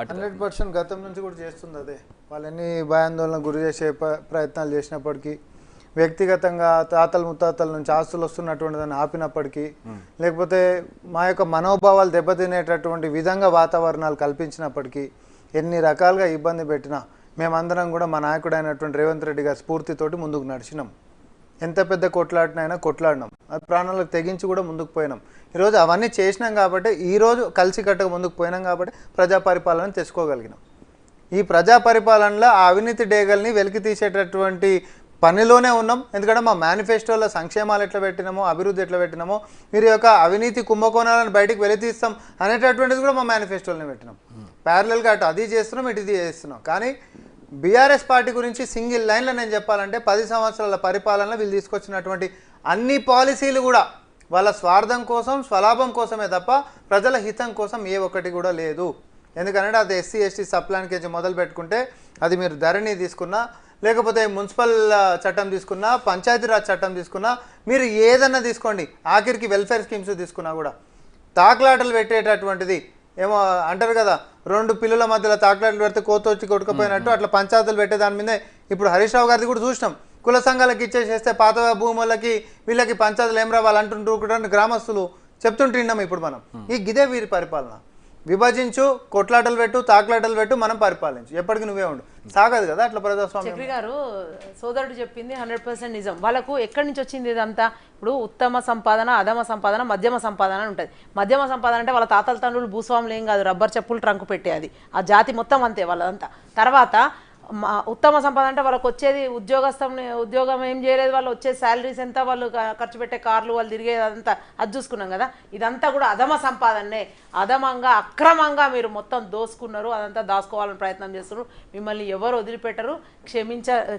100% గతం నుంచి కూడా చేస్తుంది అదే. వాళ్ళని భయాందోళన గురి చేసే ప్రయత్నాలు చేసినప్పటికీ, వ్యక్తిగతంగా తాతల ముత్తాతల నుంచి ఆస్తులు వస్తున్నటువంటి దాన్ని ఆపినప్పటికీ, లేకపోతే మా యొక్క మనోభావాలు దెబ్బతినేటటువంటి విధంగా వాతావరణాలు కల్పించినప్పటికీ, ఎన్ని రకాలుగా ఇబ్బంది పెట్టినా మేమందరం కూడా మా నాయకుడైనటువంటి రేవంత్ రెడ్డి గారి స్ఫూర్తితోటి ముందుకు నడిచినాం. ఎంత పెద్ద కొట్లాడినైనా కొట్లాడినాం, అది ప్రాణాలకు తెగించి కూడా ముందుకు పోయినాం. ఈరోజు అవన్నీ చేసినాం కాబట్టి, ఈరోజు కలిసికట్టుగా ముందుకు పోయినాం కాబట్టి ప్రజా పరిపాలన తెచ్చుకోగలిగినాం. ఈ ప్రజా పరిపాలనలో ఆ అవినీతి డేగల్ని వెలికి తీసేటటువంటి పనిలోనే ఉన్నాం. ఎందుకంటే మా మేనిఫెస్టోలో సంక్షేమాలు ఎట్లా పెట్టినామో, అభివృద్ధి ఎట్లా పెట్టినామో, మీరు యొక్క అవినీతి కుంభకోణాలను బయటికి వెలితీస్తాం అనేటటువంటిది కూడా మా మేనిఫెస్టోలోనే పెట్టినాం. ప్యారలల్గా అటు అది చేస్తున్నాం, ఇటు ఇది చేస్తున్నాం. కానీ బీఆర్ఎస్ పార్టీ గురించి సింగిల్ లైన్లో నేను చెప్పాలంటే, 10 సంవత్సరాల పరిపాలనలో వీళ్ళు తీసుకొచ్చినటువంటి అన్ని పాలసీలు కూడా వాళ్ళ స్వార్థం కోసం, స్వలాభం కోసమే తప్ప ప్రజల హితం కోసం ఏ ఒక్కటి కూడా లేదు. ఎందుకంటే అది ఎస్సీ ఎస్టీ సప్లాన్ నుంచి మొదలు పెట్టుకుంటే, అది మీరు ధరణి తీసుకున్నా, లేకపోతే మున్సిపల్ చట్టం తీసుకున్నా, పంచాయతీరాజ్ చట్టం తీసుకున్నా, మీరు ఏదన్నా తీసుకోండి, ఆఖరికి వెల్ఫేర్ స్కీమ్స్ తీసుకున్నా కూడా తాకులాటలు పెట్టేటటువంటిది ఏమో అంటారు కదా, 2 పిల్లల మధ్యలో తాకులాటలు పెడితే కోతొచ్చి కొట్టుకుపోయినట్టు అట్లా పంచాయతీలు పెట్టే దాని మీదే ఇప్పుడు హరీష్ రావు గారిది కూడా చూసినాం. కుల సంఘాలకు ఇచ్చేసేస్తే పాత భూములకి వీళ్ళకి పంచాయతీలు ఏం రావాలి అంటుంటారు గ్రామస్తులు చెప్తుంటున్నాం. ఇప్పుడు మనం ఈ గిదే వీరి పరిపాలన. విభజించు, కొట్లాటలు పెట్టు, తాకులాటలు పెట్టు, మనం పరిపాలించు, ఎప్పటికీ నువ్వే ఉండు. సాగదు కదా అట్లా ప్రజాస్వామ్యం. చక్రి గారు సోదరుడు చెప్పింది 100% నిజం. వాళ్ళకు ఎక్కడి నుంచి వచ్చింది ఇదంతా? ఇప్పుడు ఉత్తమ సంపాదన, అధమ సంపాదన, మధ్యమ సంపాదన అని ఉంటుంది. మధ్యమ సంపాదన అంటే వాళ్ళ తాతల తండ్రులు భూస్వాములు ఏం కాదు, రబ్బర్ చెప్పులు ట్రంకు పెట్టేది, ఆ జాతి మొత్తం అంతే వాళ్ళదంతా. తర్వాత ఉత్తమ సంపాదన అంటే వాళ్ళకి వచ్చేది ఉద్యోగం ఏం చేయలేదు, వాళ్ళు వచ్చే శాలరీస్ ఎంత, వాళ్ళు ఖర్చు పెట్టే కార్లు, వాళ్ళు తిరిగేది అదంతా అది చూసుకున్నాం కదా. ఇదంతా కూడా అధమ సంపాదనే. అధమంగా అక్రమంగా మీరు మొత్తం దోసుకున్నారు, అదంతా దాచుకోవాలని ప్రయత్నం చేస్తున్నారు. మిమ్మల్ని ఎవరు వదిలిపెట్టరు.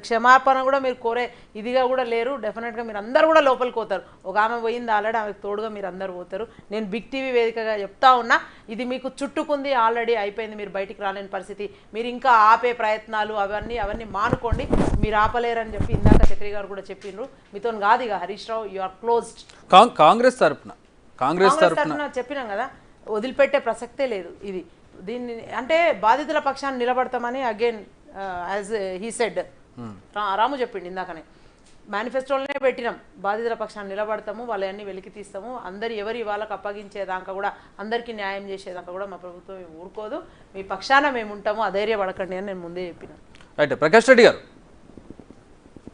క్షమాపణ కూడా మీరు కోరే ఇదిగా కూడా లేరు. డెఫినెట్గా మీరు అందరూ కూడా లోపలికి పోతారు. ఒక ఆమె పోయింది ఆల్రెడీ, ఆమెకు తోడుగా మీరు అందరు పోతారు. నేను బిగ్ టీవీ వేదికగా చెప్తా ఉన్నా, ఇది మీకు చుట్టుకుంది, ఆల్రెడీ అయిపోయింది, మీరు బయటికి రాలేని పరిస్థితి. మీరు ఇంకా ఆపే ప్రయత్నాలు అవన్నీ మానుకోండి, మీరు ఆపలేరని చెప్పి ఇందాక చక్రి గారు కూడా చెప్పిండ్రు. మీతో కాదు ఇక Harish Rao, you are closed. Congress తరఫున చెప్పినాం కదా, వదిలిపెట్టే ప్రసక్తే లేదు. ఇది దీన్ని అంటే బాధితుల పక్షాన్ని నిలబడతామని అగైన్ యాజ్ హీ సెడ్, రాము చెప్పిండు ఇందాకనే, మేనిఫెస్టోలోనే పెట్టినాం, బాధితుల పక్షాన్ని నిలబడతాము, వాళ్ళన్నీ వెలికి తీస్తాము, ఎవరి వాళ్ళకి అప్పగించేదాకా కూడా, అందరికీ న్యాయం చేసేదాకా కూడా మా ప్రభుత్వం ఊరుకోదు, మీ పక్షాన మేము ఉంటాము, అధైర్యపడకండి అని నేను ముందే చెప్పినాను. రైట్. ప్రకాష్ రెడ్డి గారు.